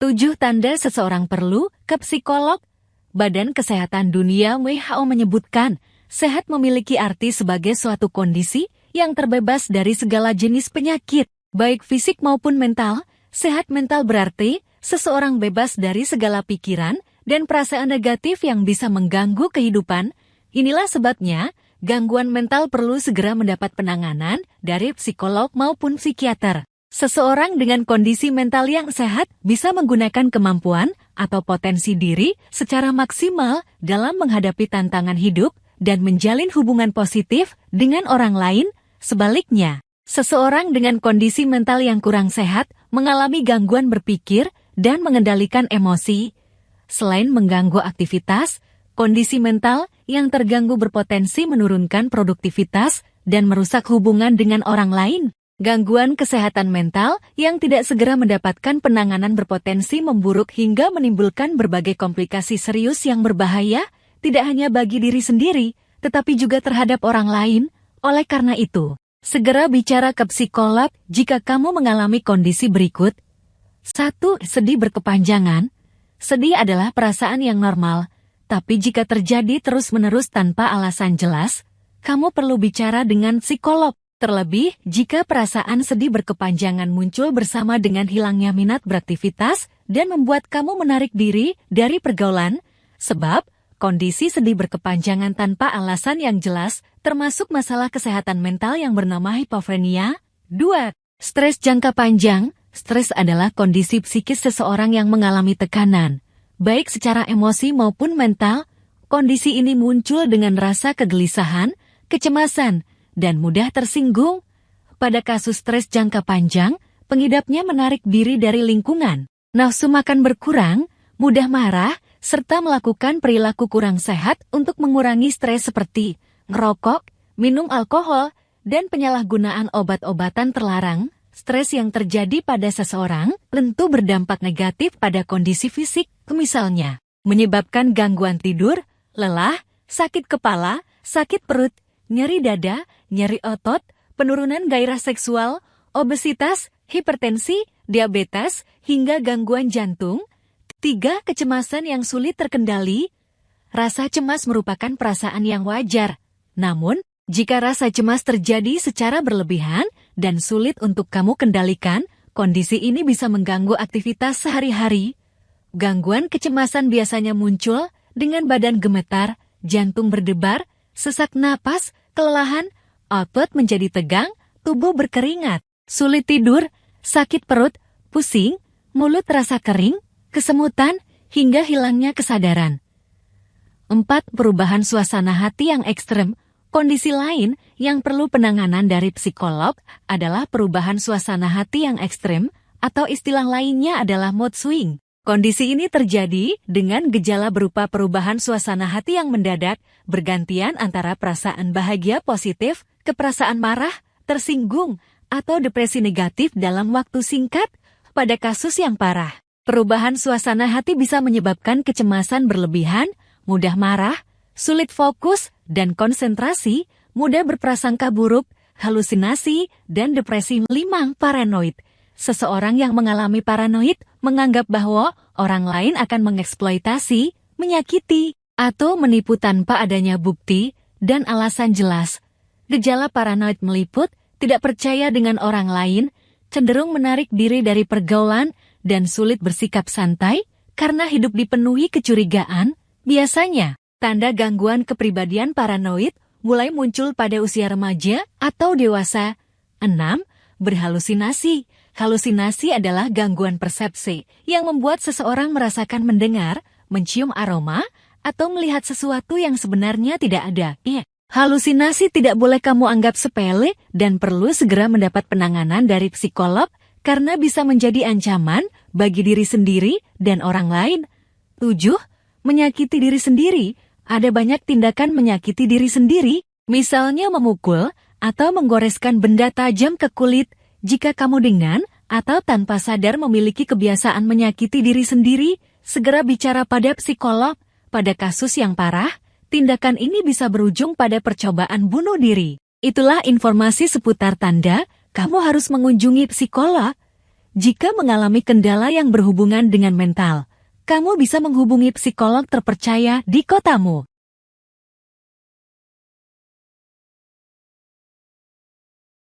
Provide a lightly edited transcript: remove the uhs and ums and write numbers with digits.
7 tanda seseorang perlu ke psikolog. Badan Kesehatan Dunia (WHO) menyebutkan, sehat memiliki arti sebagai suatu kondisi yang terbebas dari segala jenis penyakit, baik fisik maupun mental. Sehat mental berarti seseorang bebas dari segala pikiran dan perasaan negatif yang bisa mengganggu kehidupan. Inilah sebabnya, gangguan mental perlu segera mendapat penanganan dari psikolog maupun psikiater. Seseorang dengan kondisi mental yang sehat bisa menggunakan kemampuan atau potensi diri secara maksimal dalam menghadapi tantangan hidup dan menjalin hubungan positif dengan orang lain. Sebaliknya, seseorang dengan kondisi mental yang kurang sehat mengalami gangguan berpikir dan mengendalikan emosi. Selain mengganggu aktivitas, kondisi mental yang terganggu berpotensi menurunkan produktivitas dan merusak hubungan dengan orang lain. Gangguan kesehatan mental yang tidak segera mendapatkan penanganan berpotensi memburuk hingga menimbulkan berbagai komplikasi serius yang berbahaya, tidak hanya bagi diri sendiri, tetapi juga terhadap orang lain. Oleh karena itu, segera bicara ke psikolog jika kamu mengalami kondisi berikut. 1. Sedih berkepanjangan. Sedih adalah perasaan yang normal, tapi jika terjadi terus-menerus tanpa alasan jelas, kamu perlu bicara dengan psikolog. Terlebih, jika perasaan sedih berkepanjangan muncul bersama dengan hilangnya minat beraktivitas dan membuat kamu menarik diri dari pergaulan, sebab kondisi sedih berkepanjangan tanpa alasan yang jelas termasuk masalah kesehatan mental yang bernama hipofrenia. 2. Stres jangka panjang. Stres adalah kondisi psikis seseorang yang mengalami tekanan, baik secara emosi maupun mental. Kondisi ini muncul dengan rasa kegelisahan, kecemasan, dan mudah tersinggung. Pada kasus stres jangka panjang, pengidapnya menarik diri dari lingkungan, nafsu makan berkurang, mudah marah, serta melakukan perilaku kurang sehat untuk mengurangi stres seperti ngerokok, minum alkohol, dan penyalahgunaan obat-obatan terlarang. Stres yang terjadi pada seseorang tentu berdampak negatif pada kondisi fisik, misalnya menyebabkan gangguan tidur, lelah, sakit kepala, sakit perut, nyeri dada, nyeri otot, penurunan gairah seksual, obesitas, hipertensi, diabetes, hingga gangguan jantung. 3. Kecemasan yang sulit terkendali. Rasa cemas merupakan perasaan yang wajar. Namun, jika rasa cemas terjadi secara berlebihan dan sulit untuk kamu kendalikan, kondisi ini bisa mengganggu aktivitas sehari-hari. Gangguan kecemasan biasanya muncul dengan badan gemetar, jantung berdebar, sesak napas, kelelahan, otot menjadi tegang, tubuh berkeringat, sulit tidur, sakit perut, pusing, mulut terasa kering, kesemutan, hingga hilangnya kesadaran. 4. Perubahan suasana hati yang ekstrem. Kondisi lain yang perlu penanganan dari psikolog adalah perubahan suasana hati yang ekstrem, atau istilah lainnya adalah mood swing. Kondisi ini terjadi dengan gejala berupa perubahan suasana hati yang mendadak, bergantian antara perasaan bahagia positif ke perasaan marah, tersinggung, atau depresi negatif dalam waktu singkat. Pada kasus yang parah, perubahan suasana hati bisa menyebabkan kecemasan berlebihan, mudah marah, sulit fokus dan konsentrasi, mudah berprasangka buruk, halusinasi, dan depresi. 5. Paranoid. Seseorang yang mengalami paranoid menganggap bahwa orang lain akan mengeksploitasi, menyakiti, atau menipu tanpa adanya bukti dan alasan jelas. Gejala paranoid meliput tidak percaya dengan orang lain, cenderung menarik diri dari pergaulan, dan sulit bersikap santai karena hidup dipenuhi kecurigaan. Biasanya, tanda gangguan kepribadian paranoid mulai muncul pada usia remaja atau dewasa. 6. Berhalusinasi. Halusinasi adalah gangguan persepsi yang membuat seseorang merasakan mendengar, mencium aroma, atau melihat sesuatu yang sebenarnya tidak ada. Halusinasi tidak boleh kamu anggap sepele dan perlu segera mendapat penanganan dari psikolog karena bisa menjadi ancaman bagi diri sendiri dan orang lain. 7. Menyakiti diri sendiri. Ada banyak tindakan menyakiti diri sendiri, misalnya memukul atau menggoreskan benda tajam ke kulit. Jika kamu dengan atau tanpa sadar memiliki kebiasaan menyakiti diri sendiri, segera bicara pada psikolog. Pada kasus yang parah, tindakan ini bisa berujung pada percobaan bunuh diri. Itulah informasi seputar tanda kamu harus mengunjungi psikolog. Jika mengalami kendala yang berhubungan dengan mental, kamu bisa menghubungi psikolog terpercaya di kotamu.